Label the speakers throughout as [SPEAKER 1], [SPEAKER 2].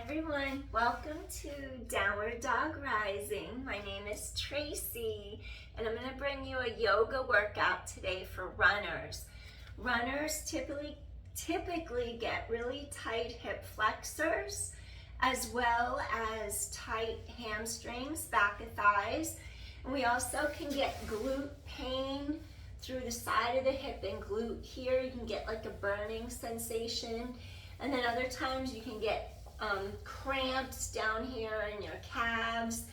[SPEAKER 1] everyone, welcome to Downward Dog Rising. My name is Tracy and I'm going to bring you a yoga workout today for runners. Runners typically get really tight hip flexors as well as tight hamstrings, back of thighs. And we also can get glute pain through the side of the hip and glute here. You can get like a burning sensation. And then other times you can get cramps down here in your calves,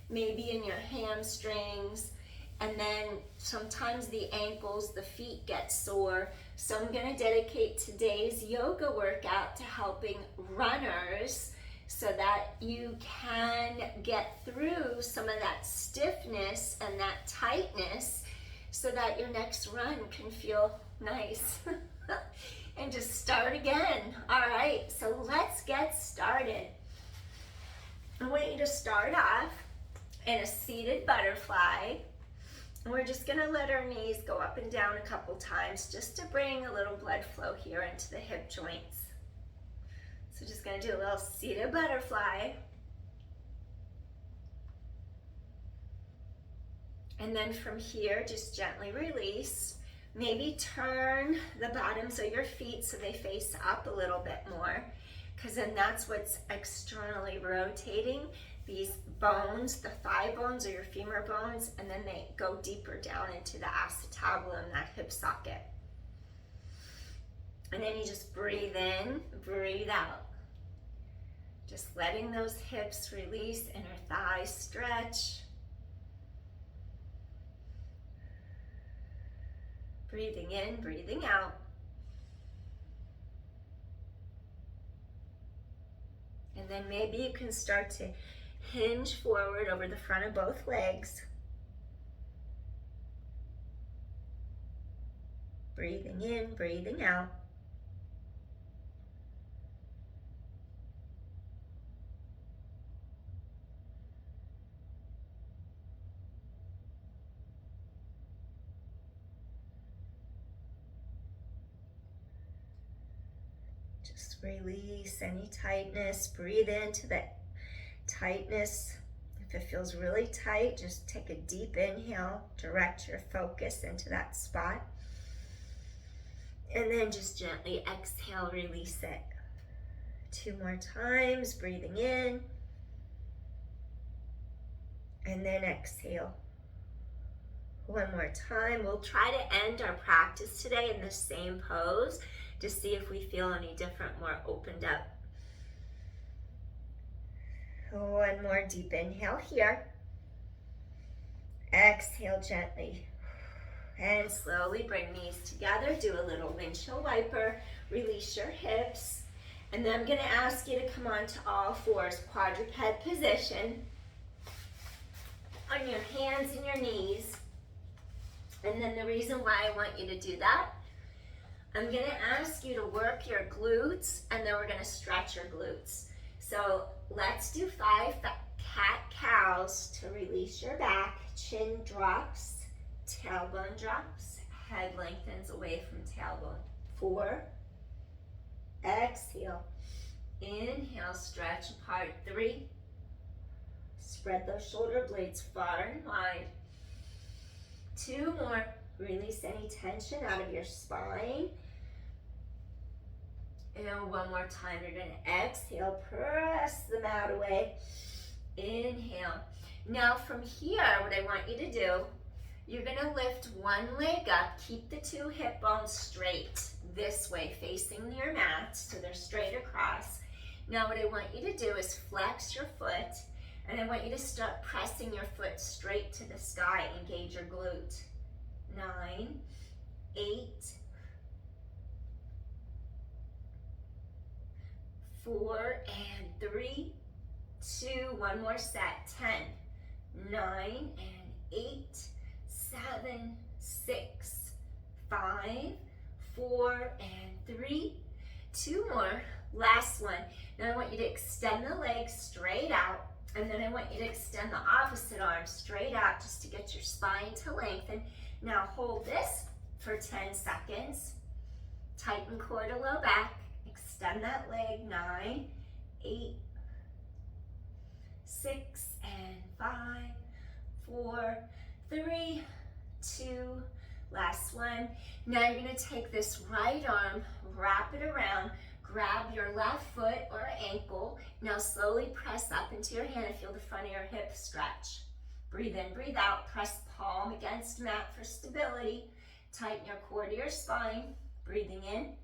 [SPEAKER 1] maybe in your hamstrings, and then sometimes the ankles, the feet get sore. So I'm going to dedicate today's yoga workout to helping runners so that you can get through some of that stiffness and that tightness so that your next run can feel nice. And just start again. All right, so let's get started. I want you to start off in a seated butterfly. And we're just gonna let our knees go up and down a couple times just to bring a little blood flow here into the hip joints. So just gonna do a little seated butterfly. And then from here, just gently release. Maybe turn the bottoms of your feet so they face up a little bit more, because then that's what's externally rotating these bones, the thigh bones or your femur bones, and then they go deeper down into the acetabulum, that hip socket. And then you just breathe in, breathe out. Just letting those hips release, inner thighs stretch. Breathing in, breathing out. And then maybe you can start to hinge forward over the front of both legs. Breathing in, breathing out. Just release any tightness. Breathe into that tightness. If it feels really tight, just take a deep inhale. Direct your focus into that spot. And then just gently exhale, release it. 2 more times, breathing in. And then exhale. 1 more time. We'll try to end our practice today in the same pose, to see if we feel any different, more opened up. 1 more deep inhale here. Exhale gently. And slowly bring knees together. Do a little windshield wiper. Release your hips. And then I'm going to ask you to come onto all fours, quadruped position. On your hands and your knees. And then the reason why I want you to do that, I'm going to ask you to work your glutes, and then we're going to stretch your glutes. So let's do 5 cat-cows to release your back. Chin drops, tailbone drops, head lengthens away from tailbone. 4, exhale. Inhale, stretch apart. 3, spread those shoulder blades far and wide. 2 more. Release any tension out of your spine. And 1 more time, you're going to exhale, press them out away. Inhale. Now from here, what I want you to do, you're going to lift 1 leg up, keep the 2 hip bones straight this way, facing your mat, so they're straight across. Now what I want you to do is flex your foot, and I want you to start pressing your foot straight to the sky. Engage your glute. 9, 8, 4, and 3, 2, 1 more set. 10, 9, and 8, 7, 6, 5, 4, and 3, 2 more. Last one. Now I want you to extend the legs straight out, and then I want you to extend the opposite arm straight out just to get your spine to lengthen. Now hold this for 10 seconds. Tighten core to low back. Extend that leg. 9, 8, 6 and 5, 4, 3, 2, last one. Now you're going to take this right arm, wrap it around, grab your left foot or ankle. Now slowly press up into your hand and feel the front of your hip stretch. Breathe in, breathe out, press palm against mat for stability. Tighten your core to your spine. Breathing in,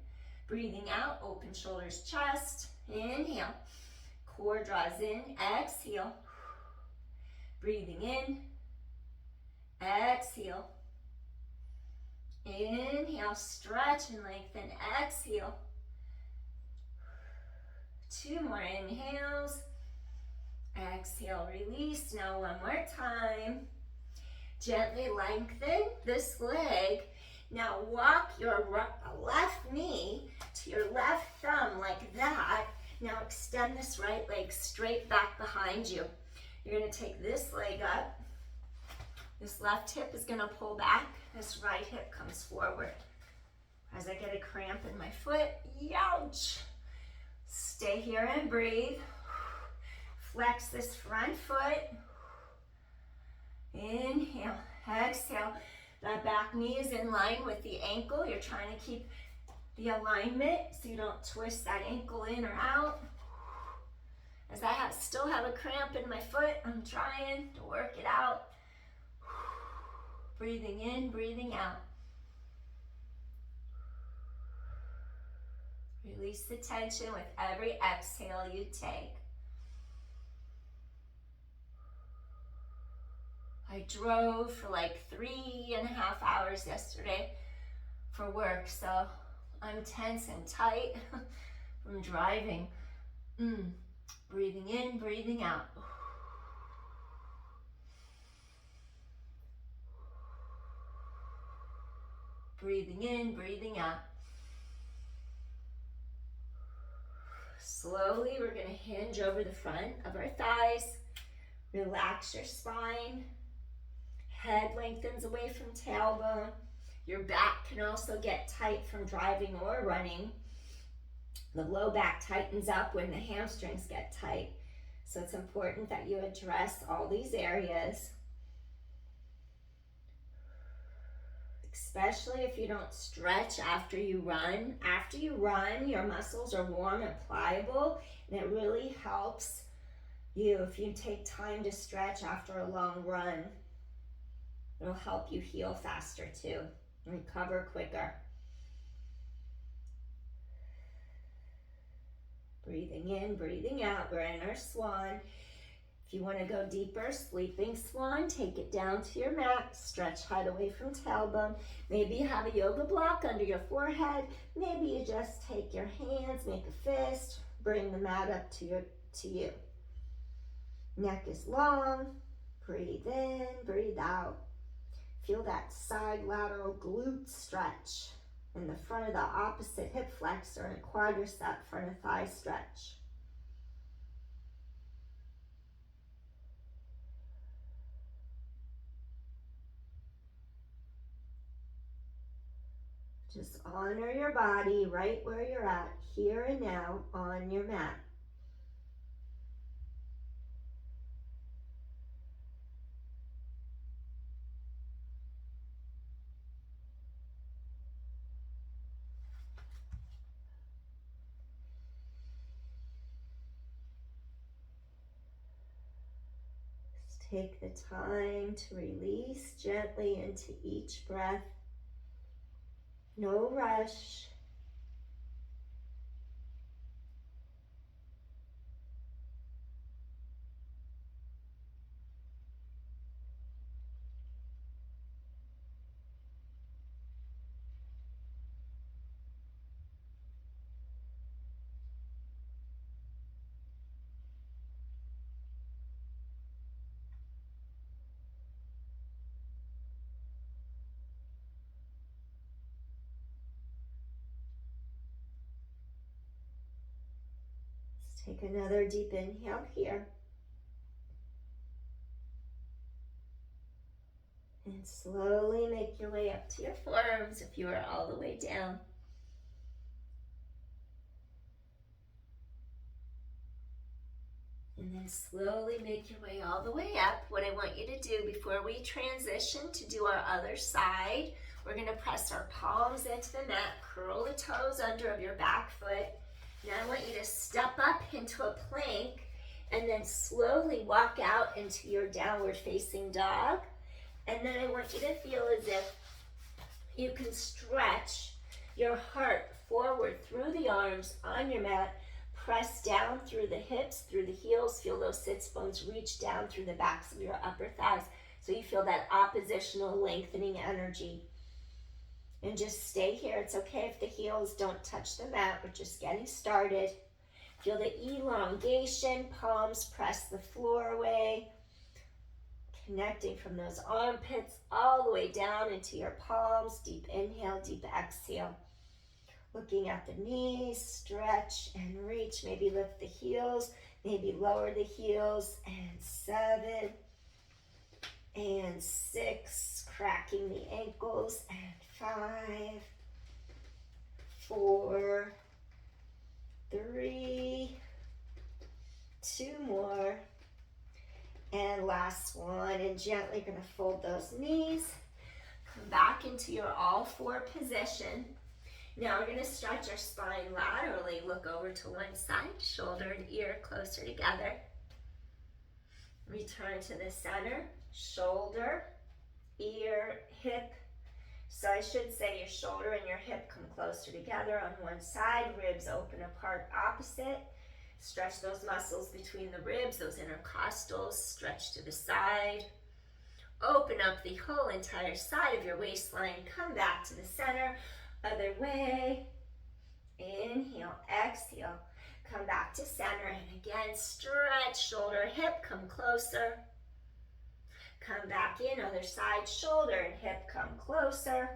[SPEAKER 1] breathing out, open shoulders, chest. Inhale. Core draws in, exhale. Breathing in, exhale. Inhale, stretch and lengthen, exhale. 2 more inhales. Exhale, release. Now one more time. Gently lengthen this leg. Now walk your left knee to your left thumb like that. Now extend this right leg straight back behind you. You're going to take this leg up. This left hip is going to pull back. This right hip comes forward. As I get a cramp in my foot, youch. Stay here and breathe. Flex this front foot. Inhale, exhale. That back knee is in line with the ankle. You're trying to keep the alignment so you don't twist that ankle in or out. As I still have a cramp in my foot, I'm trying to work it out. Breathing in, breathing out. Release the tension with every exhale you take. I drove for like 3.5 hours yesterday for work, so I'm tense and tight from driving. Breathing in, breathing out. Breathing in, breathing out. Slowly, we're going to hinge over the front of our thighs. Relax your spine. Head lengthens away from tailbone. Your back can also get tight from driving or running. The low back tightens up when the hamstrings get tight. So it's important that you address all these areas. Especially if you don't stretch after you run. After you run, your muscles are warm and pliable, and it really helps you if you take time to stretch after a long run. It'll help you heal faster too, recover quicker. Breathing in, breathing out. We're in our swan. If you want to go deeper, sleeping swan, take it down to your mat. Stretch height away from tailbone. Maybe you have a yoga block under your forehead. Maybe you just take your hands, make a fist, bring the mat up to you. Neck is long. Breathe in, breathe out. Feel that side lateral glute stretch in the front of the opposite hip flexor and quadricep front of thigh stretch. Just honor your body right where you're at, here and now on your mat. Just take the time to release gently into each breath. No rush. Take another deep inhale here. And slowly make your way up to your forearms if you are all the way down. And then slowly make your way all the way up. What I want you to do before we transition to do our other side, we're going to press our palms into the mat, curl the toes under of your back foot. Now I want you to step up into a plank and then slowly walk out into your downward facing dog. And then I want you to feel as if you can stretch your heart forward through the arms on your mat. Press down through the hips, through the heels. Feel those sits bones reach down through the backs of your upper thighs. So you feel that oppositional lengthening energy. And just stay here. It's okay if the heels don't touch the mat. We're just getting started. Feel the elongation. Palms press the floor away. Connecting from those armpits all the way down into your palms. Deep inhale, deep exhale. Looking at the knees, stretch and reach. Maybe lift the heels, maybe lower the heels. And 7 and 6, cracking the ankles. And 5, 4, 3, 2 more. And last one. And gently gonna fold those knees. Come back into your all four position. Now we're going to stretch our spine laterally. Look over to one side, shoulder and ear closer together. Return to the center, shoulder, ear, hip. So I should say your shoulder and your hip come closer together on one side, ribs open apart opposite. Stretch those muscles between the ribs, those intercostals, stretch to the side. Open up the whole entire side of your waistline, come back to the center. Other way. Inhale, exhale. Come back to center and again stretch, shoulder, hip, come closer. Come back in, other side, shoulder and hip, come closer.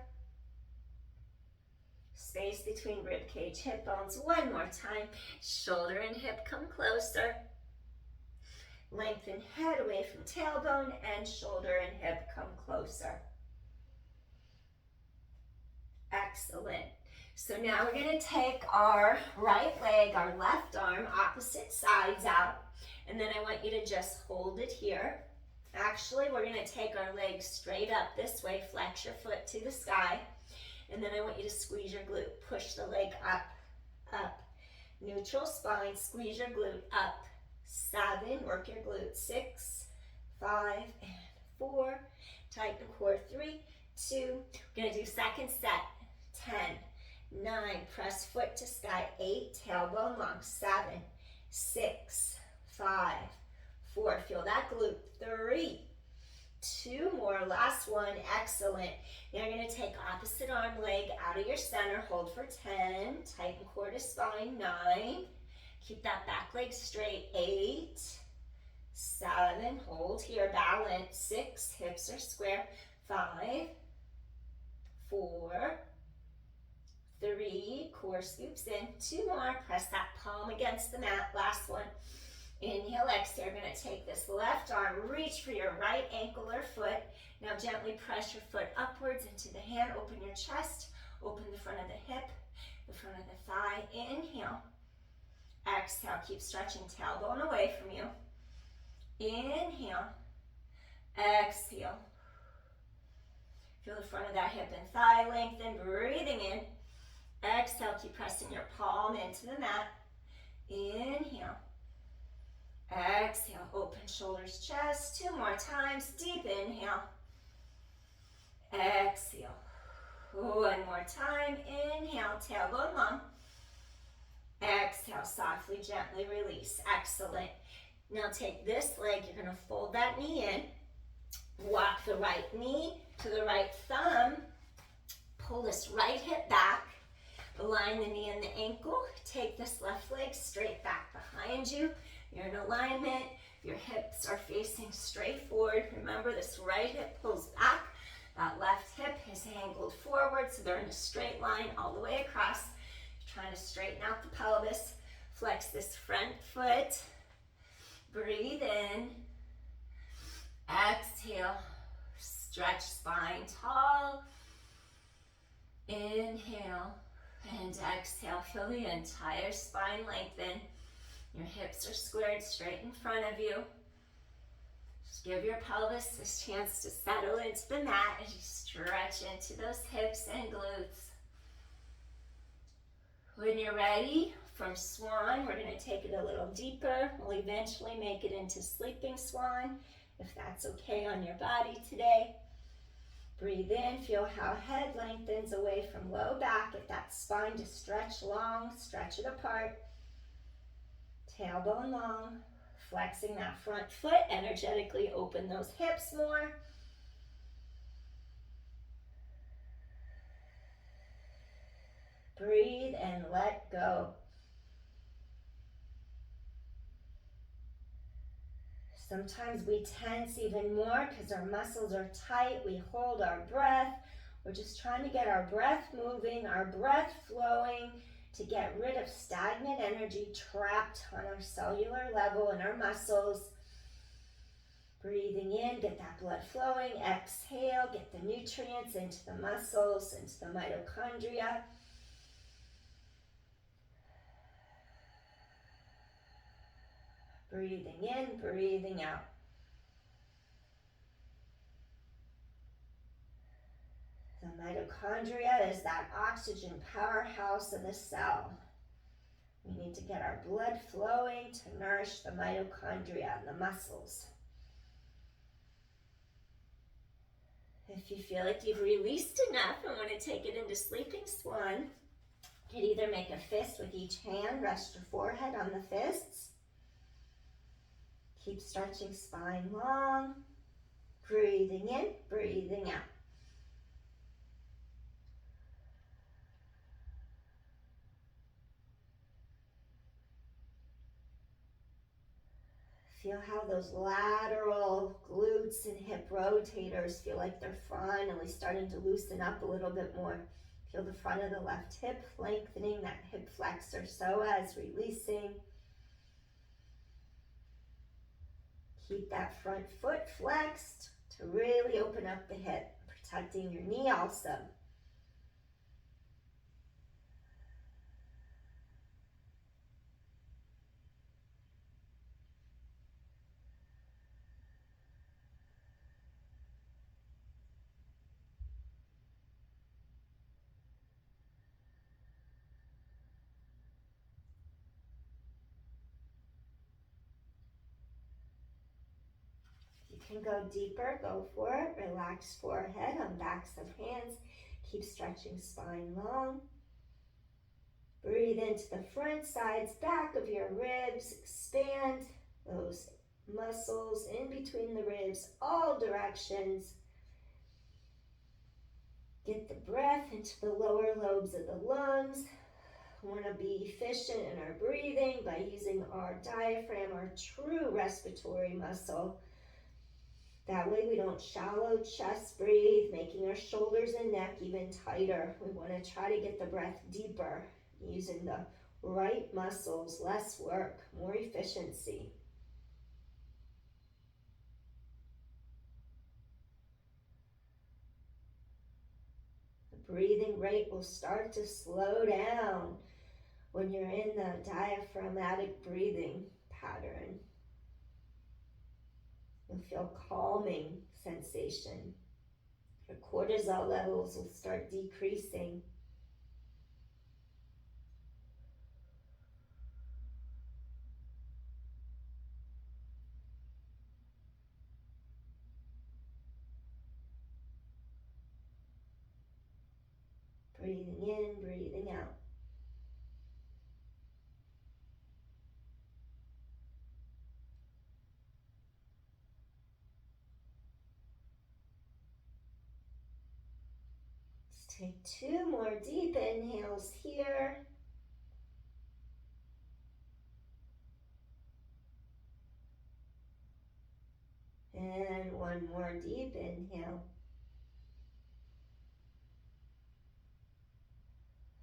[SPEAKER 1] Space between rib cage, hip bones. One more time. Shoulder and hip, come closer. Lengthen head away from tailbone and shoulder and hip, come closer. Excellent. So now we're going to take our right leg, our left arm, opposite sides out. And then I want you to just hold it here. Actually, we're going to take our legs straight up this way. Flex your foot to the sky. And then I want you to squeeze your glute. Push the leg up, up. Neutral spine, squeeze your glute up. 7, work your glute. 6, 5, and 4. Tighten core. 3, 2. We're going to do second set. 10, 9, press foot to sky. 8, tailbone long. 7, 6, 5, 4. Feel that glute. 3, 2 more. Last one. Excellent. Now you're going to take opposite arm leg out of your center. Hold for 10. Tighten core to spine. 9. Keep that back leg straight. 8, 7. Hold here. Balance. 6. Hips are square. 5, 4, 3, core scoops in. 2 more. Press that palm against the mat. Last one. Inhale, exhale. You're going to take this left arm, reach for your right ankle or foot. Now gently press your foot upwards into the hand. Open your chest. Open the front of the hip, the front of the thigh. Inhale. Exhale. Keep stretching tailbone away from you. Inhale. Exhale. Feel the front of that hip and thigh lengthen. Breathing in. Exhale, keep pressing your palm into the mat. Inhale. Exhale, open shoulders, chest. 2 more times. Deep inhale. Exhale. 1 more time. Inhale, tailbone long. Exhale, softly, gently release. Excellent. Now take this leg. You're going to fold that knee in. Walk the right knee to the right thumb. Pull this right hip back. Align the knee and the ankle. Take this left leg straight back behind you. You're in alignment. Your hips are facing straight forward. Remember, this right hip pulls back. That left hip is angled forward, so they're in a straight line all the way across. Trying to straighten out the pelvis. Flex this front foot. Breathe in. Exhale. Stretch spine tall. Inhale. And exhale, feel the entire spine lengthen. Your hip hips are squared straight in front of you. Just give your pelvis a chance to settle into the mat as you stretch into those hips and glutes. When you're ready, from swan, we're going to take it a little deeper. We'll eventually make it into sleeping swan, if that's okay on your body today. Breathe in, feel how head lengthens away from low back. Get that spine to stretch long, stretch it apart. Tailbone long, flexing that front foot, energetically open those hips more. Breathe and let go. Sometimes we tense even more because our muscles are tight. We hold our breath. We're just trying to get our breath moving, our breath flowing, to get rid of stagnant energy trapped on our cellular level in our muscles. Breathing in, get that blood flowing. Exhale, get the nutrients into the muscles, into the mitochondria. Breathing in, breathing out. The mitochondria is that oxygen powerhouse in the cell. We need to get our blood flowing to nourish the mitochondria and the muscles. If you feel like you've released enough and want to take it into sleeping swan, you can either make a fist with each hand, rest your forehead on the fists. Keep stretching spine long. Breathing in, breathing out. Feel how those lateral glutes and hip rotators feel like they're finally starting to loosen up a little bit more. Feel the front of the left hip lengthening, that hip flexor psoas releasing. Keep that front foot flexed to really open up the hip, protecting your knee also. You can go deeper, go for it. Relax forehead on backs of hands. Keep stretching spine long. Breathe into the front, sides, back of your ribs. Expand those muscles in between the ribs, all directions. Get the breath into the lower lobes of the lungs. We want to be efficient in our breathing by using our diaphragm, our true respiratory muscle. That way we don't shallow chest breathe, making our shoulders and neck even tighter. We want to try to get the breath deeper, using the right muscles, less work, more efficiency. The breathing rate will start to slow down when you're in the diaphragmatic breathing pattern. You'll feel calming sensation. Your cortisol levels will start decreasing. Breathing in, breathing out. Let's take 2 more deep inhales here. And 1 more deep inhale.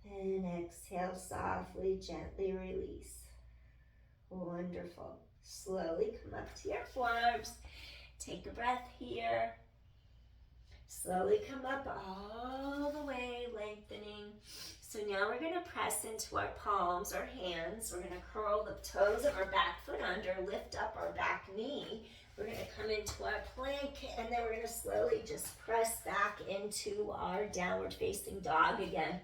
[SPEAKER 1] And exhale softly, gently release. Wonderful. Slowly come up to your forearms. Take a breath here. Slowly come up all the way, lengthening. So now we're going to press into our palms or hands. We're going to curl the toes of our back foot under, lift up our back knee. We're going to come into our plank, and then we're going to slowly just press back into our downward facing dog again.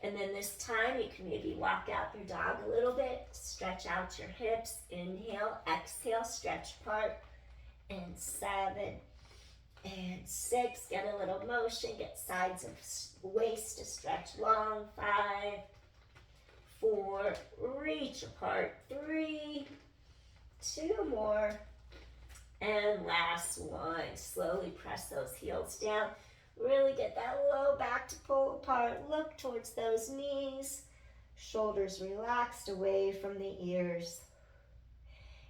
[SPEAKER 1] And then this time you can maybe walk out your dog a little bit, stretch out your hips, inhale, exhale, stretch apart, and 7, and 6, get a little motion, get sides of waist to stretch long, 5, 4, reach apart, 3, 2 more, and last one. Slowly press those heels down, really get that low back to pull apart, look towards those knees, shoulders relaxed away from the ears.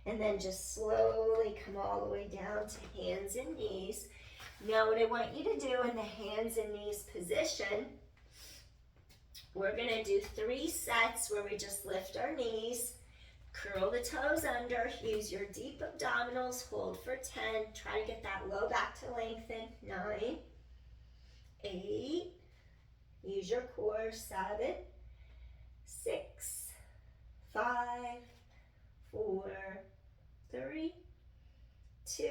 [SPEAKER 1] And then just slowly come all the way down to hands and knees. Now what I want you to do in the hands and knees position, we're going to do 3 sets where we just lift our knees, curl the toes under, use your deep abdominals, hold for 10, try to get that low back to lengthen, 9, 8, use your core, 7, 6, 5, 4, 3, 2,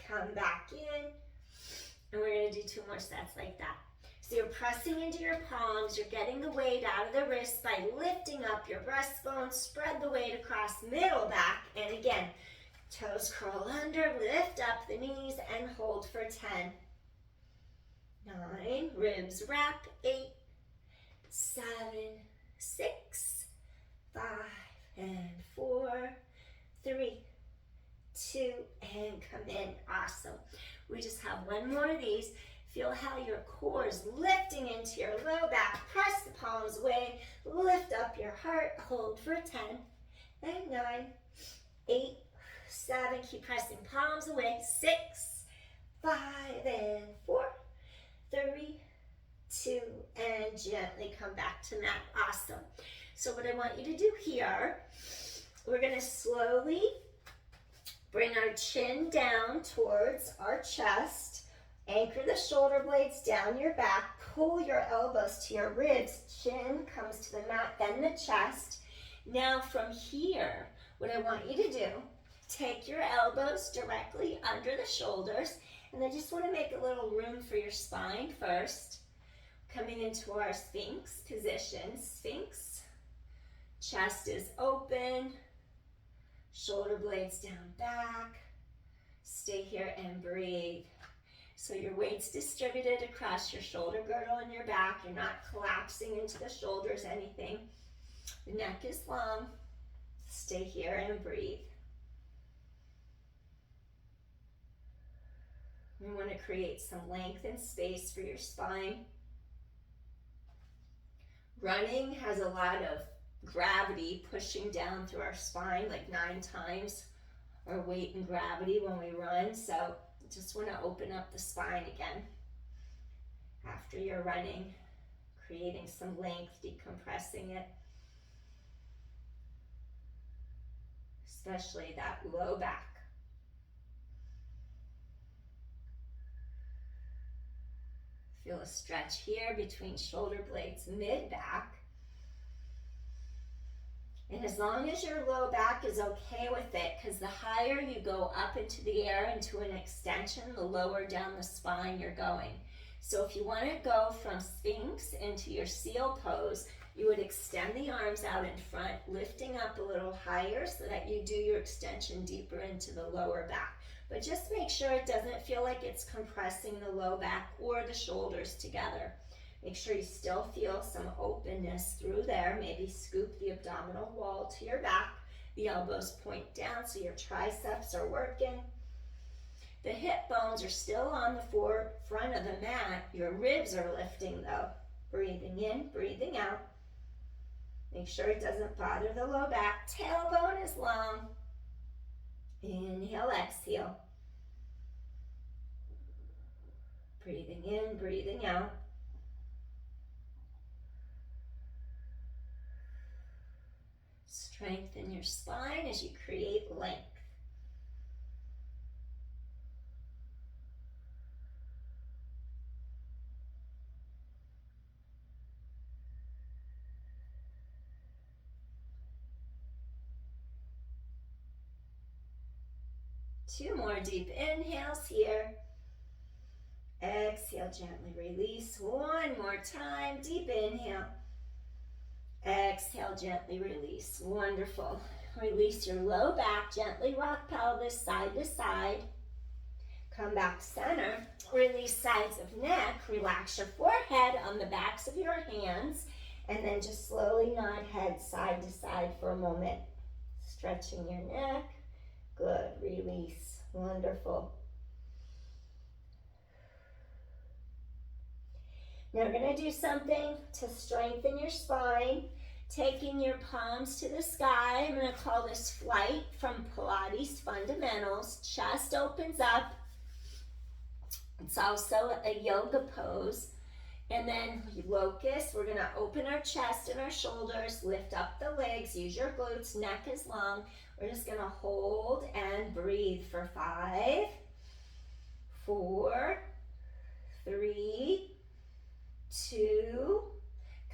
[SPEAKER 1] come back in, and we're going to do 2 more sets like that. So you're pressing into your palms, you're getting the weight out of the wrists by lifting up your breastbone, spread the weight across middle back, and again, toes curl under, lift up the knees, and hold for 10, 9, ribs wrap, 8, 7, 6, 5, and 4, 3, 2, and come in. Awesome. We just have 1 more of these. Feel how your core is lifting into your low back. Press the palms away. Lift up your heart. Hold for 10, and 9, 8, 7. Keep pressing palms away. 6, 5, and 4, 3, 2, and gently come back to mat. Awesome. So what I want you to do here, we're going to slowly bring our chin down towards our chest. Anchor the shoulder blades down your back. Pull your elbows to your ribs. Chin comes to the mat, then the chest. Now from here, what I want you to do, take your elbows directly under the shoulders, and I just want to make a little room for your spine first. Coming into our Sphinx position. Sphinx. Chest is open. Shoulder blades down back. Stay here and breathe. So your weight's distributed across your shoulder girdle and your back. You're not collapsing into the shoulders, anything. The neck is long. Stay here and breathe. We want to create some length and space for your spine. Running has a lot of gravity pushing down through our spine, like 9 times our weight and gravity when we run. So just want to open up the spine again after you're running, creating some length, decompressing it, especially that low back. Feel a stretch here between shoulder blades, mid-back. And as long as your low back is okay with it, because the higher you go up into the air into an extension, the lower down the spine you're going. So if you want to go from Sphinx into your seal pose, you would extend the arms out in front, lifting up a little higher so that you do your extension deeper into the lower back. But just make sure it doesn't feel like it's compressing the low back or the shoulders together. Make sure you still feel some openness through there. Maybe scoop the abdominal wall to your back. The elbows point down so your triceps are working. The hip bones are still on the front of the mat. Your ribs are lifting though. Breathing in, breathing out. Make sure it doesn't bother the low back. Tailbone is long. Inhale, exhale. Breathing in, breathing out. Strengthen your spine as you create length. 2 more deep inhales here. Exhale, gently release. 1 more time, deep inhale. Exhale, gently release. Wonderful. Release your low back, gently rock pelvis side to side. Come back center, release sides of neck, relax your forehead on the backs of your hands, and then just slowly nod head side to side for a moment. Stretching your neck. Good, release. Wonderful. Now we're going to do something to strengthen your spine. Taking your palms to the sky. I'm going to call this flight from Pilates Fundamentals. Chest opens up. It's also a yoga pose. And then locust, we're going to open our chest and our shoulders, lift up the legs, use your glutes, neck is long. We're just going to hold and breathe for 5, 4, 3, 2,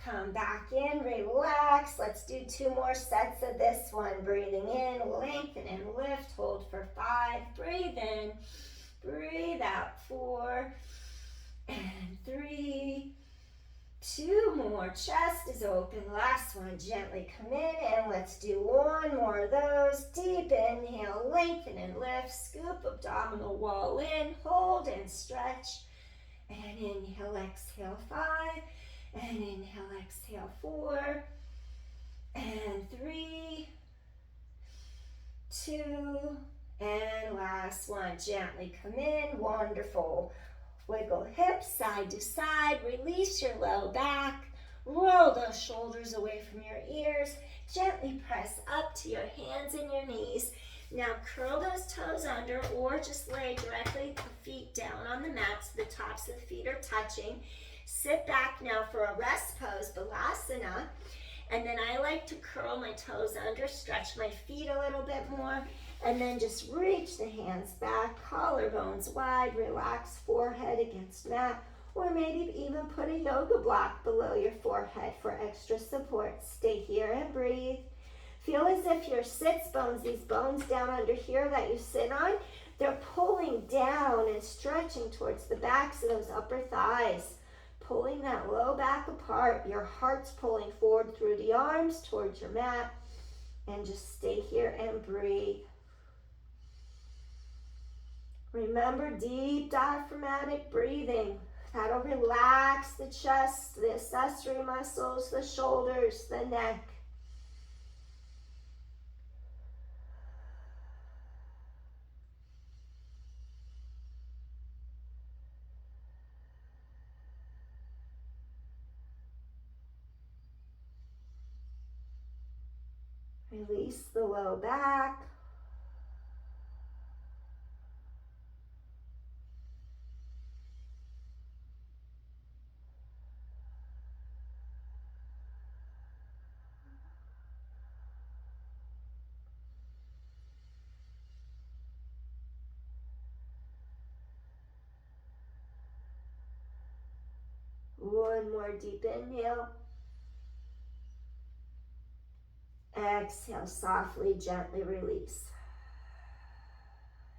[SPEAKER 1] come back in, relax. Let's do 2 more sets of this one. Breathing in, lengthen and lift, hold for 5, breathe in, breathe out, 4, and 3, 2 more, chest is open, last one, gently come in, and let's do 1 more of those. Deep inhale, lengthen and lift, scoop abdominal wall in, hold and stretch, and inhale, exhale, 5, and inhale, exhale, 4, and 3, 2, and last one, gently come in, wonderful. Wiggle hips side to side, release your low back, roll those shoulders away from your ears, gently press up to your hands and your knees. Now curl those toes under or just lay directly the feet down on the mat so the tops of the feet are touching. Sit back now for a rest pose, Balasana. And then I like to curl my toes under, stretch my feet a little bit more, and then just reach the hands back, collarbones wide, relax forehead against mat, or maybe even put a yoga block below your forehead for extra support. Stay here and breathe. Feel as if your sits bones, these bones down under here that you sit on, they're pulling down and stretching towards the backs of those upper thighs. Pulling that low back apart, your heart's pulling forward through the arms towards your mat, and just stay here and breathe. Remember deep diaphragmatic breathing. That'll relax the chest, the accessory muscles, the shoulders, the neck. Release the low back. One more deep inhale. Exhale, softly, gently release.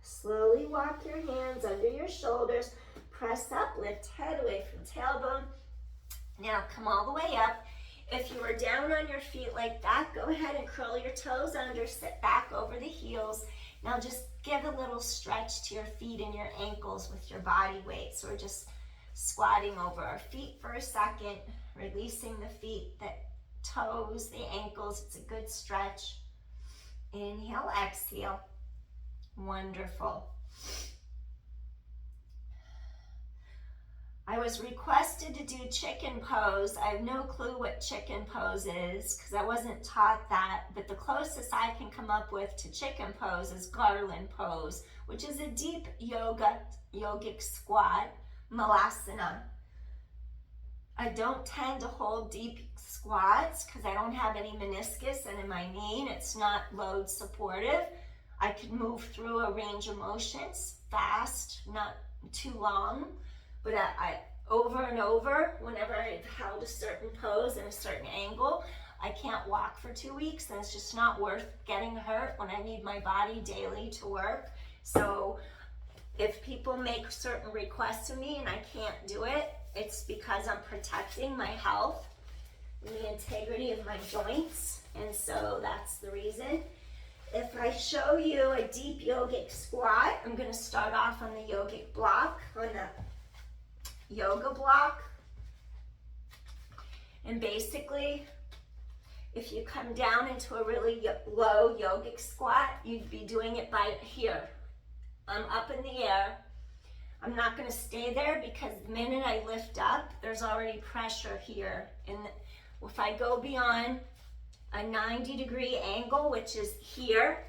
[SPEAKER 1] Slowly walk your hands under your shoulders. Press up, lift head away from tailbone. Now come all the way up. If you are down on your feet like that, go ahead and curl your toes under, sit back over the heels. Now just give a little stretch to your feet and your ankles with your body weight. So we're just squatting over our feet for a second, releasing the feet, the toes, the ankles. It's a good stretch. Inhale, exhale. Wonderful. I was requested to do chicken pose. I have no clue what chicken pose is because I wasn't taught that, but the closest I can come up with to chicken pose is garland pose, which is a deep yogic squat, malasana. I don't tend to hold deep squats because I don't have any meniscus and in my knee and it's not load supportive. I can move through a range of motions fast, not too long. But I over and over, whenever I've held a certain pose in a certain angle, I can't walk for 2 weeks, and it's just not worth getting hurt when I need my body daily to work. So if people make certain requests of me and I can't do it, it's because I'm protecting my health and the integrity of my joints. And so that's the reason. If I show you a deep yogic squat, I'm going to start off on the yogic block, on the yoga block. And basically, if you come down into a really low yogic squat, you'd be doing it by here. I'm up in the air. I'm not going to stay there because the minute I lift up, there's already pressure here. And if I go beyond a 90-degree angle, which is here,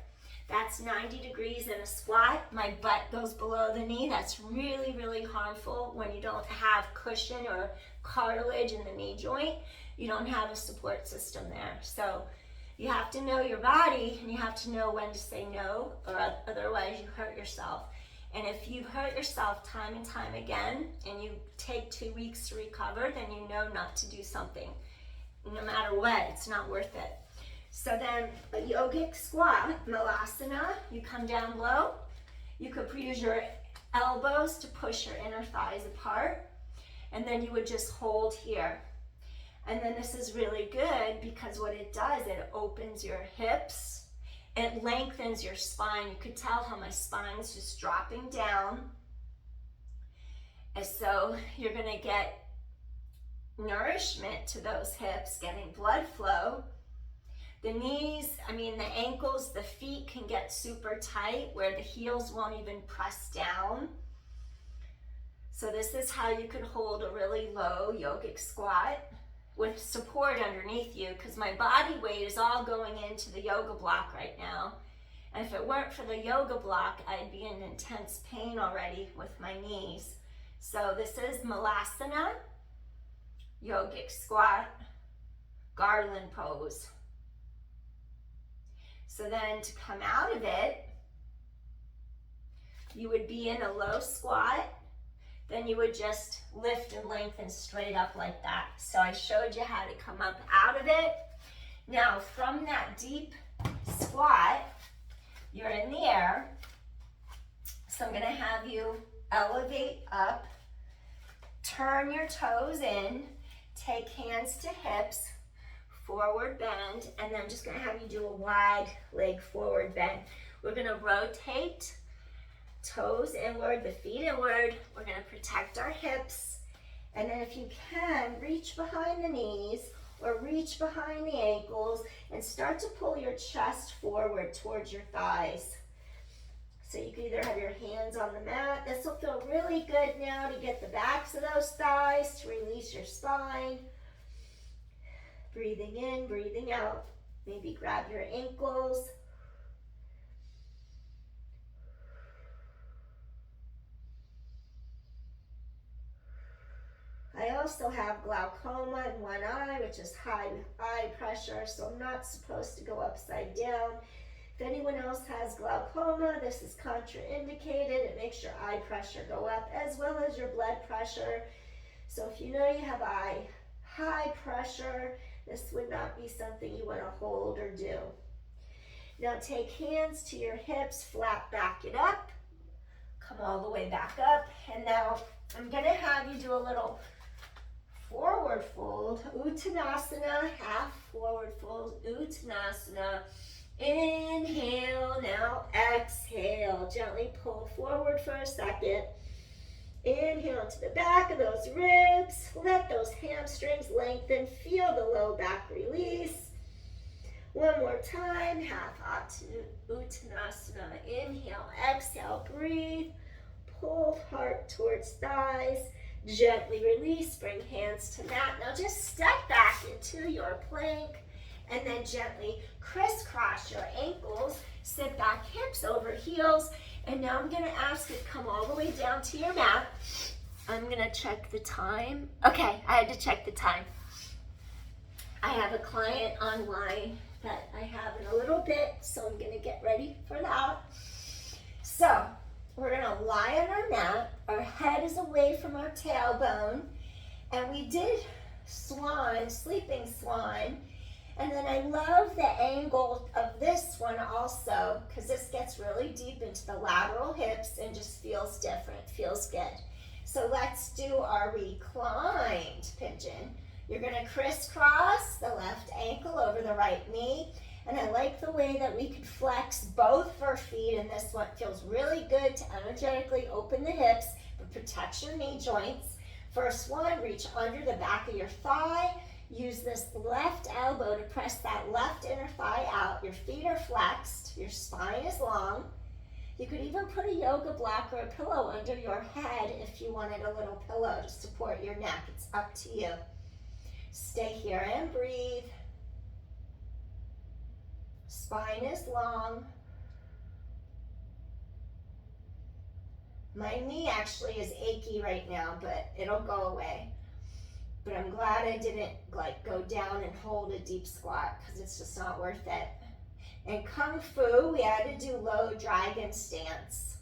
[SPEAKER 1] that's 90 degrees in a squat. My butt goes below the knee. That's really, really harmful when you don't have cushion or cartilage in the knee joint. You don't have a support system there. So you have to know your body, and you have to know when to say no, or otherwise you hurt yourself. And if you've hurt yourself time and time again, and you take 2 weeks to recover, then you know not to do something. No matter what, it's not worth it. So then a yogic squat, malasana, you come down low. You could use your elbows to push your inner thighs apart. And then you would just hold here. And then this is really good because what it does, it opens your hips. It lengthens your spine. You could tell how my spine's just dropping down. And so you're going to get nourishment to those hips, getting blood flow. The knees, the ankles, the feet can get super tight where the heels won't even press down. So this is how you could hold a really low yogic squat with support underneath you, because my body weight is all going into the yoga block right now. And if it weren't for the yoga block, I'd be in intense pain already with my knees. So this is malasana, yogic squat, garland pose. So then to come out of it, you would be in a low squat. Then you would just lift and lengthen straight up like that. So I showed you how to come up out of it. Now from that deep squat, you're in the air. So I'm going to have you elevate up, turn your toes in, take hands to hips, forward bend, and then I'm just going to have you do a wide leg forward bend. We're going to rotate toes inward, the feet inward. We're going to protect our hips. And then if you can, reach behind the knees or reach behind the ankles and start to pull your chest forward towards your thighs. So you can either have your hands on the mat. This will feel really good now to get the backs of those thighs, to release your spine. Breathing in, breathing out. Maybe grab your ankles. I also have glaucoma in one eye, which is high eye pressure, so I'm not supposed to go upside down. If anyone else has glaucoma, this is contraindicated. It makes your eye pressure go up as well as your blood pressure. So if you know you have high pressure, this would not be something you want to hold or do. Now take hands to your hips, flat back it up. Come all the way back up. And now I'm going to have you do a little forward fold, Uttanasana, half forward fold, Uttanasana. Inhale, now exhale. Gently pull forward for a second. Inhale to the back of those ribs. Let those hamstrings lengthen. Feel the low back release. One more time, half Uttanasana. Inhale, exhale, breathe. Pull heart towards thighs. Gently release, bring hands to mat. Now just step back into your plank and then gently crisscross your ankles. Sit back, hips over heels. And now I'm going to ask you to come all the way down to your mat. I'm going to check the time. Okay, I had to check the time. I have a client online that I have in a little bit, so I'm going to get ready for that. So we're going to lie on our mat. Our head is away from our tailbone. And we did swan, sleeping swan. And then I love the angle of this one also, because this gets really deep into the lateral hips and just feels different, feels good. So let's do our reclined pigeon. You're gonna crisscross the left ankle over the right knee. And I like the way that we could flex both of our feet, and this one feels really good to energetically open the hips, but protect your knee joints. First one, reach under the back of your thigh. Use this left elbow to press that left inner thigh out. Your feet are flexed, your spine is long. You could even put a yoga block or a pillow under your head if you wanted a little pillow to support your neck. It's up to you. Stay here and breathe. Spine is long. My knee actually is achy right now, but it'll go away. But I'm glad I didn't go down and hold a deep squat, because it's just not worth it. In Kung Fu, we had to do low dragon stance.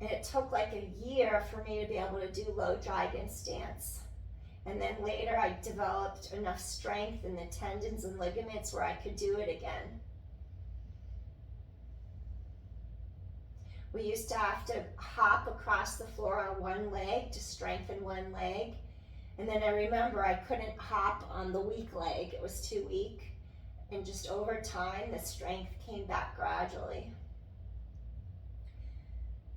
[SPEAKER 1] And it took like a year for me to be able to do low dragon stance. And then later I developed enough strength in the tendons and ligaments where I could do it again. We used to have to hop across the floor on one leg to strengthen one leg. And then I remember I couldn't hop on the weak leg. It was too weak. And just over time, the strength came back gradually.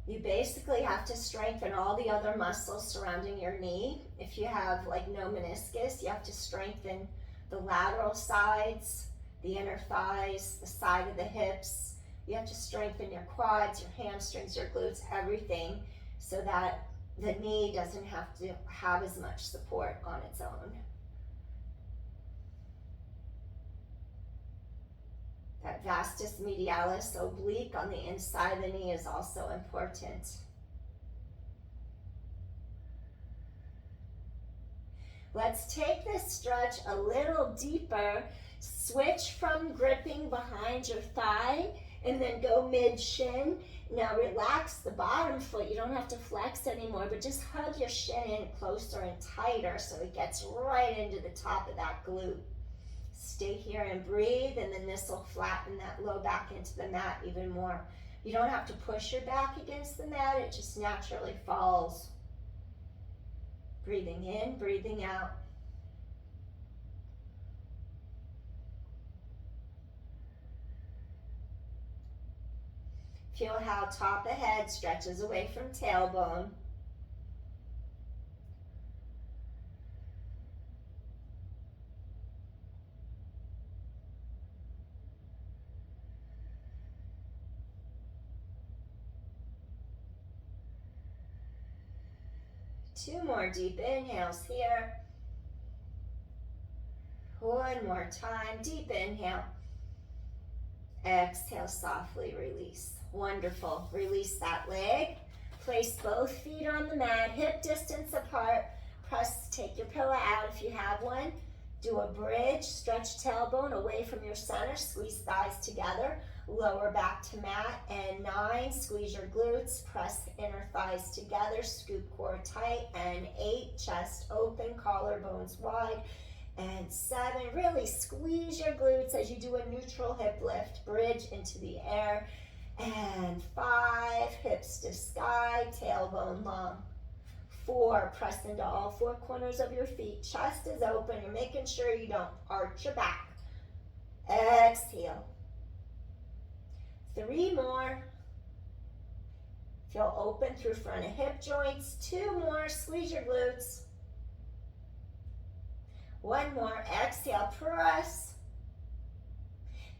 [SPEAKER 1] You basically have to strengthen all the other muscles surrounding your knee. If you have no meniscus, you have to strengthen the lateral sides, the inner thighs, the side of the hips. You have to strengthen your quads, your hamstrings, your glutes, everything, so that the knee doesn't have to have as much support on its own. That vastus medialis oblique on the inside of the knee is also important. Let's take this stretch a little deeper. Switch from gripping behind your thigh and then go mid-shin. Now relax the bottom foot. You don't have to flex anymore, but just hug your shin in closer and tighter so it gets right into the top of that glute. Stay here and breathe, and then this will flatten that low back into the mat even more. You don't have to push your back against the mat, it just naturally falls. Breathing in, breathing out. Feel how top of head stretches away from tailbone. Two more deep inhales here. One more time, deep inhale. Exhale, softly release. Wonderful. Release that leg. Place both feet on the mat, hip distance apart. Press, take your pillow out if you have one. Do a bridge, stretch tailbone away from your center, squeeze thighs together. Lower back to mat, and 9, squeeze your glutes, press inner thighs together, scoop core tight, and 8, chest open, collarbones wide, and 7, really squeeze your glutes as you do a neutral hip lift, bridge into the air, and 5, hips to sky, tailbone long. 4, press into all 4 corners of your feet, chest is open, you're making sure you don't arch your back. Exhale. 3 more. Feel open through front of hip joints. 2 more. Squeeze your glutes. 1 more. Exhale. Press.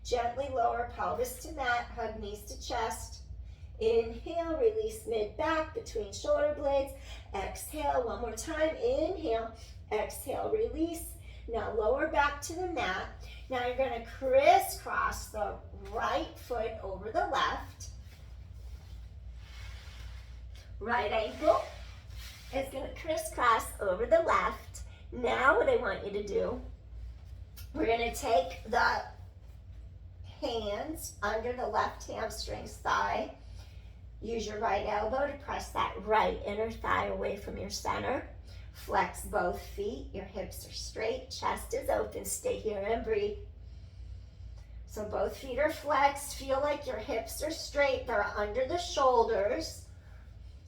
[SPEAKER 1] Gently lower pelvis to mat. Hug knees to chest. Inhale. Release mid-back between shoulder blades. Exhale. 1 more time. Inhale. Exhale. Release. Now lower back to the mat. Now you're going to crisscross the right foot over the left. Right ankle is going to crisscross over the left. Now what I want you to do, we're going to take the hands under the left hamstring thigh. Use your right elbow to press that right inner thigh away from your center. Flex both feet, your hips are straight, chest is open, stay here and breathe. So both feet are flexed, feel like your hips are straight, they're under the shoulders.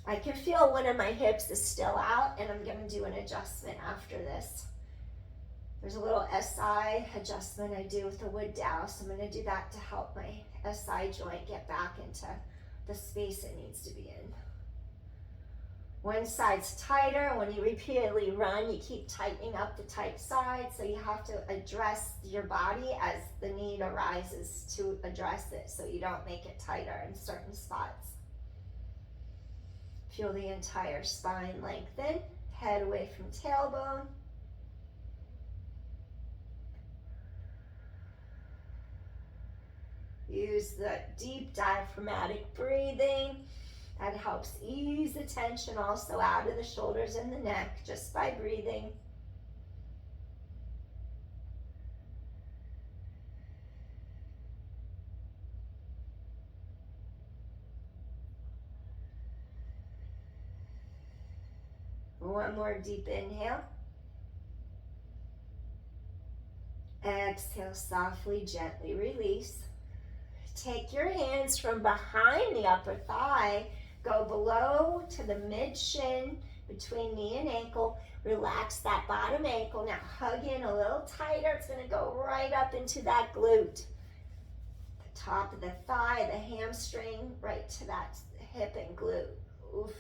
[SPEAKER 1] I can feel one of my hips is still out, and I'm gonna do an adjustment after this. There's a little SI adjustment I do with the wood dowel, so I'm gonna do that to help my SI joint get back into the space it needs to be in. One side's tighter. When you repeatedly run, you keep tightening up the tight side, so you have to address your body as the need arises to address it, so you don't make it tighter in certain spots. Feel the entire spine lengthen, head away from tailbone. Use the deep diaphragmatic breathing. That helps ease the tension also out of the shoulders and the neck just by breathing. One more deep inhale. Exhale, softly, gently release. Take your hands from behind the upper thigh, go below to the mid shin, between knee and ankle. Relax that bottom ankle. Now hug in a little tighter. It's going to go right up into that glute. The top of the thigh, the hamstring, right to that hip and glute. Oof.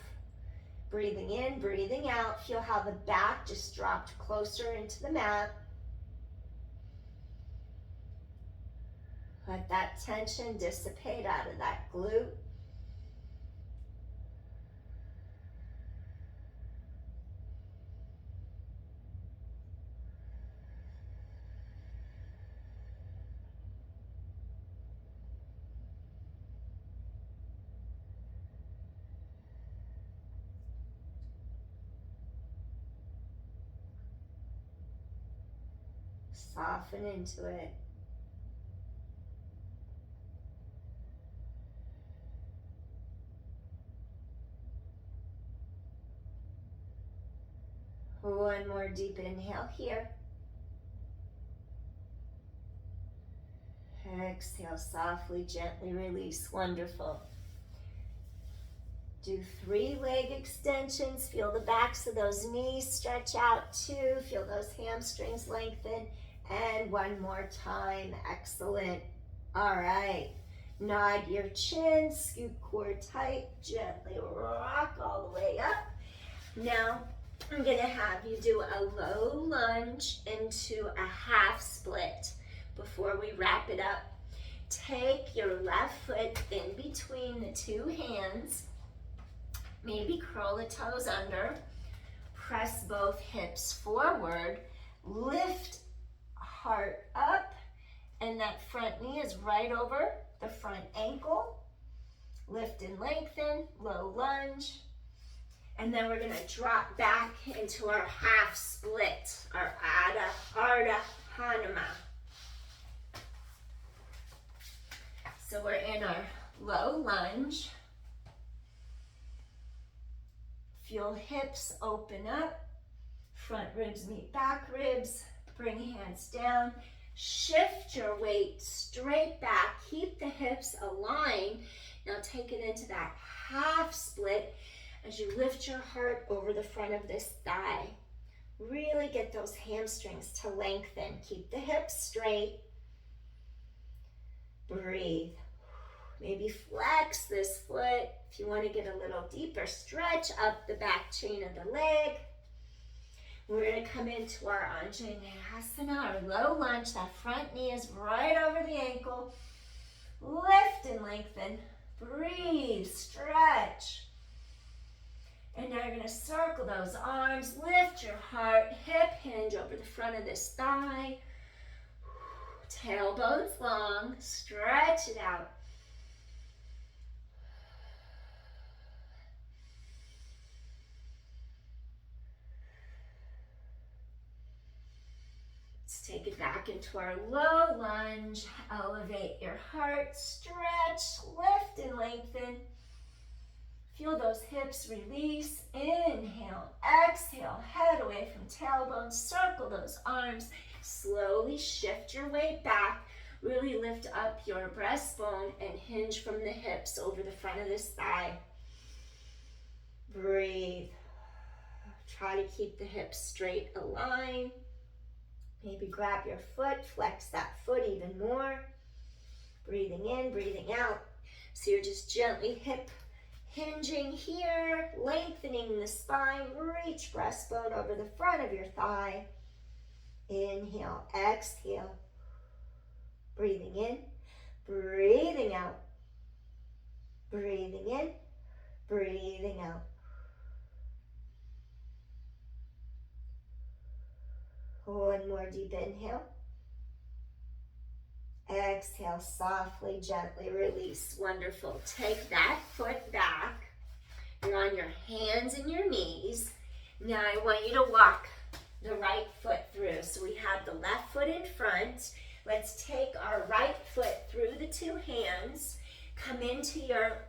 [SPEAKER 1] Breathing in, breathing out. Feel how the back just dropped closer into the mat. Let that tension dissipate out of that glute. Soften into it. One more deep inhale here. Exhale, softly, gently release. Wonderful. Do 3 leg extensions. Feel the backs of those knees stretch out too. Feel those hamstrings lengthen. And one more time. Excellent. All right. Nod your chin, scoop core tight, gently rock all the way up. Now, I'm gonna have you do a low lunge into a half split before we wrap it up. Take your left foot in between the 2 hands. Maybe curl the toes under. Press both hips forward. Lift heart up. And that front knee is right over the front ankle. Lift and lengthen, low lunge. And then we're gonna drop back into our half split, our Adha Ardha Hanuma. So we're in our low lunge. Feel hips open up, front ribs meet back ribs, bring hands down. Shift your weight straight back. Keep the hips aligned. Now take it into that half split as you lift your heart over the front of this thigh. Really get those hamstrings to lengthen. Keep the hips straight. Breathe. Maybe flex this foot. If you want to get a little deeper, stretch up the back chain of the leg. We're going to come into our Anjaneyasana, our low lunge. That front knee is right over the ankle. Lift and lengthen. Breathe, stretch. And now you're going to circle those arms. Lift your heart, hip hinge over the front of this thigh. Tailbone's long. Stretch it out. Take it back into our low lunge. Elevate your heart, stretch, lift and lengthen. Feel those hips release. Inhale, exhale, head away from tailbone. Circle those arms. Slowly shift your weight back. Really lift up your breastbone and hinge from the hips over the front of this thigh. Breathe. Try to keep the hips straight, align. Maybe grab your foot, flex that foot even more. Breathing in, breathing out. So you're just gently hip hinging here, lengthening the spine. Reach breastbone over the front of your thigh. Inhale, exhale. Breathing in, breathing out. Breathing in, breathing out. One more deep inhale. Exhale, softly, gently release. Wonderful. Take that foot back. You're on your hands and your knees. Now I want you to walk the right foot through. So we have the left foot in front. Let's take our right foot through the two hands. Come into your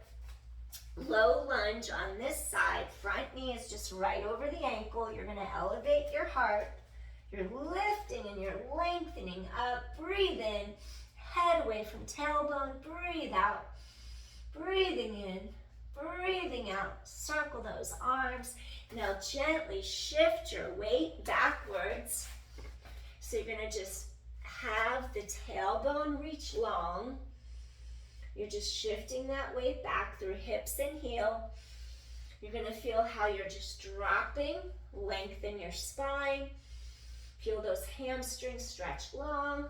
[SPEAKER 1] low lunge on this side. Front knee is just right over the ankle. You're going to elevate your heart. You're lifting and you're lengthening up. Breathe in. Head away from tailbone. Breathe out. Breathing in. Breathing out. Circle those arms. Now gently shift your weight backwards. So you're going to just have the tailbone reach long. You're just shifting that weight back through hips and heel. You're going to feel how you're just dropping. Lengthen your spine. Feel those hamstrings stretch long.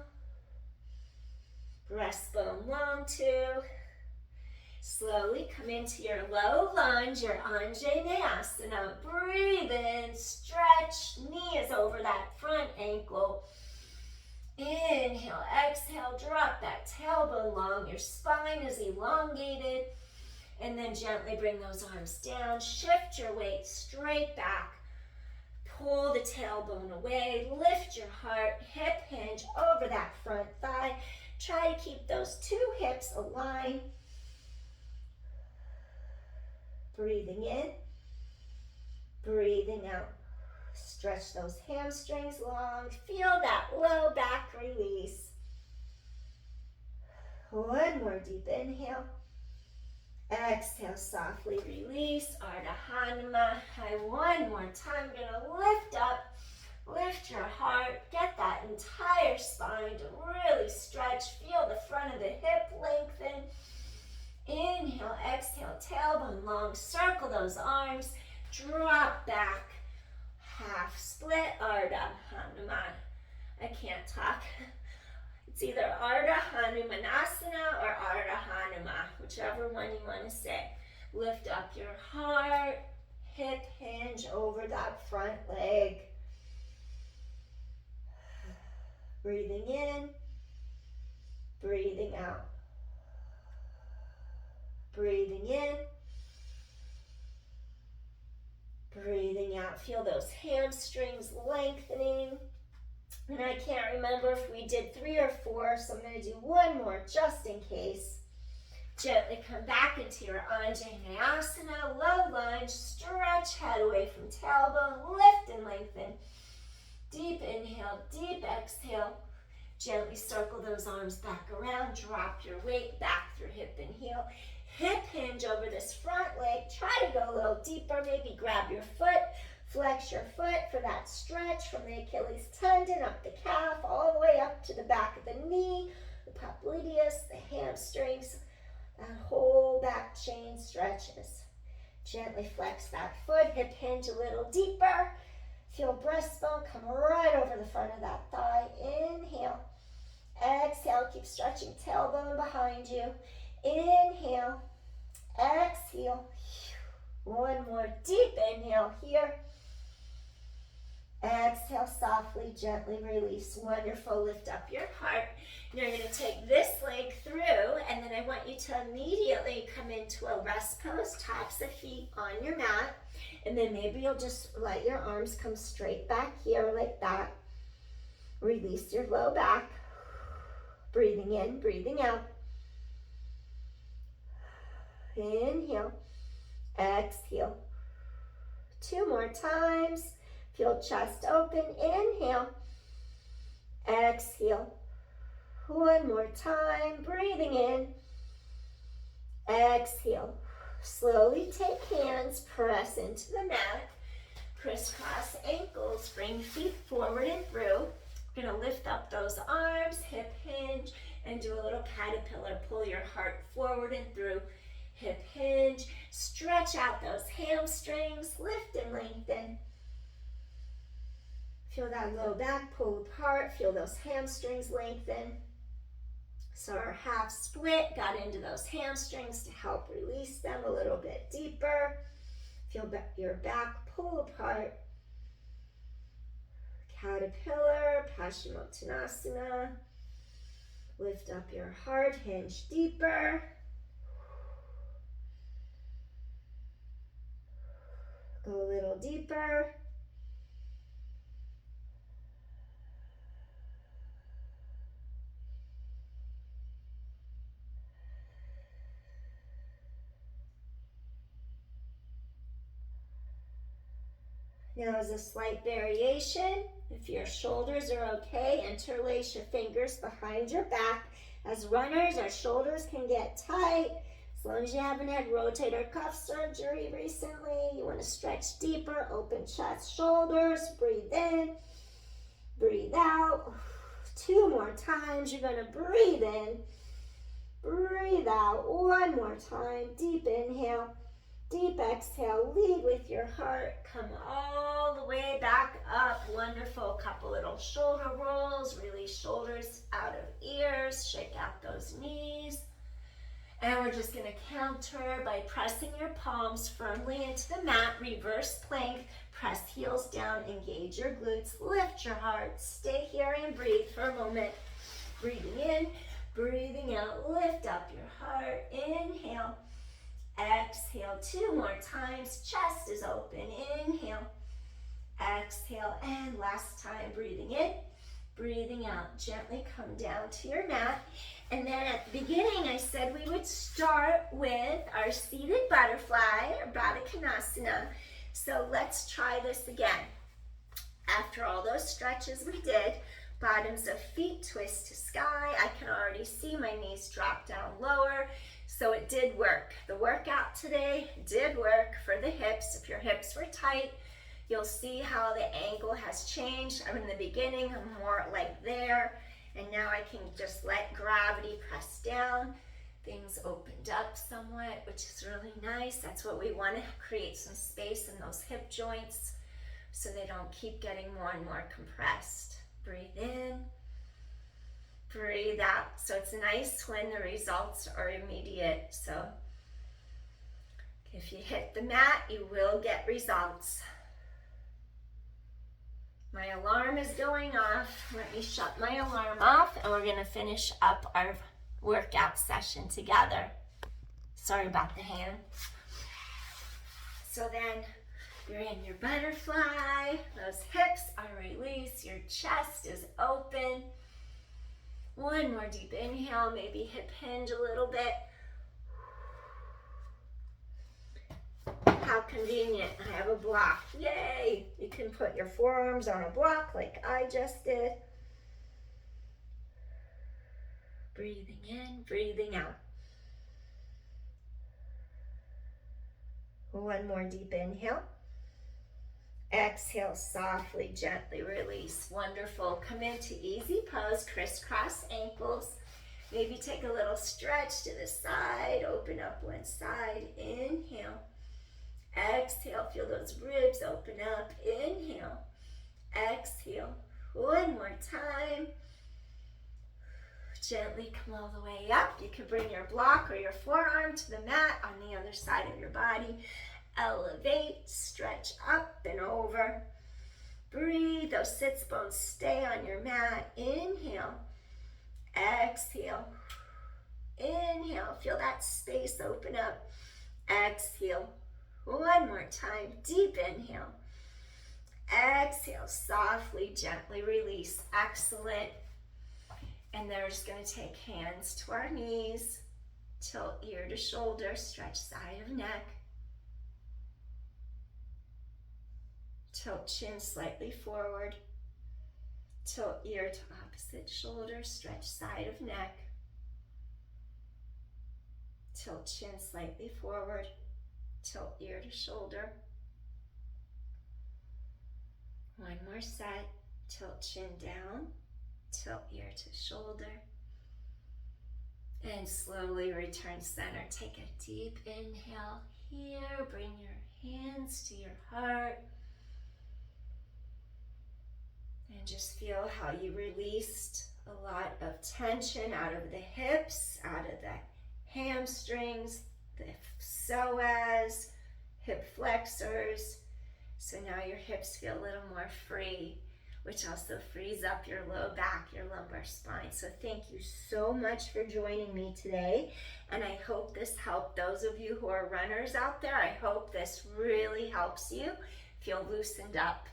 [SPEAKER 1] Breastbone long too. Slowly come into your low lunge, your Anjaneyasana. Breathe in, stretch. Knee is over that front ankle. Inhale, exhale, drop that tailbone long. Your spine is elongated. And then gently bring those arms down. Shift your weight straight back. Pull the tailbone away, lift your heart, hip hinge over that front thigh. Try to keep those two hips aligned. Breathing in, breathing out. Stretch those hamstrings long. Feel that low back release. One more deep inhale. Exhale, softly release. Ardha Hanuman. One more time. We're going to lift up. Lift your heart. Get that entire spine to really stretch. Feel the front of the hip lengthen. Inhale, exhale, tailbone long. Circle those arms. Drop back. Half split. Ardha Hanuman. I can't talk. It's either Ardha Hanumanasana or Ardha Hanuma, whichever one you want to say. Lift up your heart, hip hinge over that front leg. Breathing in, breathing out. Breathing in, breathing out. Feel those hamstrings lengthening. And I can't remember if we did 3 or 4, so I'm going to do one more just in case. Gently come back into your Anjaneyasana, low lunge, stretch head away from tailbone, lift and lengthen. Deep inhale, deep exhale. Gently circle those arms back around, drop your weight back through hip and heel. Hip hinge over this front leg, try to go a little deeper, maybe grab your foot. Flex your foot for that stretch from the Achilles tendon up the calf, all the way up to the back of the knee, the popliteus, the hamstrings, that whole back chain stretches. Gently flex that foot, hip hinge a little deeper. Feel breastbone come right over the front of that thigh. Inhale. Exhale, keep stretching tailbone behind you. Inhale. Exhale. One more deep inhale here. Exhale, softly, gently release. Wonderful. Lift up your heart. Now you're going to take this leg through, and then I want you to immediately come into a rest pose, tops of feet on your mat. And then maybe you'll just let your arms come straight back here like that. Release your low back. Breathing in, breathing out. Inhale. Exhale. 2 more times. Feel chest open. Inhale. Exhale. 1 more time. Breathing in. Exhale. Slowly take hands, press into the mat. Crisscross ankles, bring feet forward and through. We're gonna lift up those arms, hip hinge, and do a little caterpillar. Pull your heart forward and through. Hip hinge, stretch out those hamstrings, lift and lengthen. Feel that low back pull apart, feel those hamstrings lengthen. So our half split got into those hamstrings to help release them a little bit deeper. Feel your back pull apart. Caterpillar, Paschimottanasana. Lift up your heart, hinge deeper. Go a little deeper. Now as a slight variation, if your shoulders are okay, interlace your fingers behind your back. As runners, our shoulders can get tight. As long as you haven't had rotator cuff surgery recently, you want to stretch deeper, open chest, shoulders, breathe in, breathe out. 2 more times, you're going to breathe in, breathe out. 1 more time, deep inhale, deep exhale. Lead with your heart, come all the way back up. Wonderful. Couple little shoulder rolls, release shoulders out of ears, shake out those knees. And we're just going to counter by pressing your palms firmly into the mat, reverse plank, press heels down, engage your glutes, lift your heart, stay here and breathe for a moment. Breathing in, breathing out, lift up your heart, inhale, exhale, 2 more times, chest is open, inhale, exhale, and last time, breathing in, breathing out, gently come down to your mat. And then at the beginning, I said we would start with our seated butterfly, or Baddha Konasana. So let's try this again. After all those stretches we did, bottoms of feet twist to sky. I can already see my knees drop down lower. So it did work. The workout today did work for the hips. If your hips were tight, you'll see how the angle has changed. In the beginning, I'm more like there. And now I can just let gravity press down. Things opened up somewhat, which is really nice. That's what we want to create, some space in those hip joints so they don't keep getting more and more compressed. Breathe in, breathe out. So it's nice when the results are immediate. So if you hit the mat, you will get results. My alarm is going off. Let me shut my alarm off and we're gonna finish up our workout session together. Sorry about the hand. So then you're in your butterfly, those hips are released, your chest is open. 1 more deep inhale, maybe hip hinge a little bit. How convenient, I have a block, yay! You can put your forearms on a block like I just did. Breathing in, breathing out. 1 more deep inhale. Exhale, softly, gently release. Wonderful. Come into easy pose, crisscross ankles. Maybe take a little stretch to the side, open up one side, inhale. Exhale, feel those ribs open up, inhale. Exhale, 1 more time. Gently come all the way up. You can bring your block or your forearm to the mat on the other side of your body. Elevate, stretch up and over. Breathe, those sits bones stay on your mat. Inhale, exhale, inhale. Feel that space open up. Exhale, 1 more time. Deep inhale. Exhale, softly, gently release. Excellent. And then we're just going to take hands to our knees, tilt ear to shoulder, stretch side of neck. Tilt chin slightly forward. Tilt ear to opposite shoulder, stretch side of neck. Tilt chin slightly forward. Tilt ear to shoulder. One more set. Tilt chin down. Tilt ear to shoulder. And slowly return center. Take a deep inhale here. Bring your hands to your heart. And just feel how you released a lot of tension out of the hips, out of the hamstrings, the psoas, hip flexors. So now your hips feel a little more free, which also frees up your low back, your lumbar spine. So thank you so much for joining me today. And I hope this helped those of you who are runners out there. I hope this really helps you feel loosened up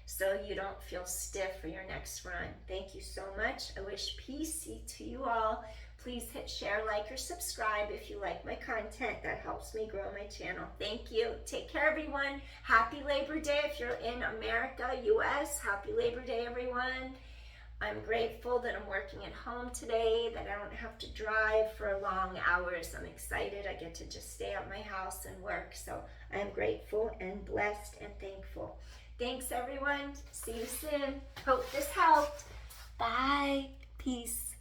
[SPEAKER 1] so you don't feel stiff for your next run. Thank you so much. I wish peace to you all. Please hit share, like, or subscribe if you like my content. That helps me grow my channel. Thank you. Take care, everyone. Happy Labor Day if you're in America, US. Happy Labor Day, everyone. I'm grateful that I'm working at home today, that I don't have to drive for long hours. I'm excited. I get to just stay at my house and work. So I'm grateful and blessed and thankful. Thanks, everyone. See you soon. Hope this helped. Bye. Peace.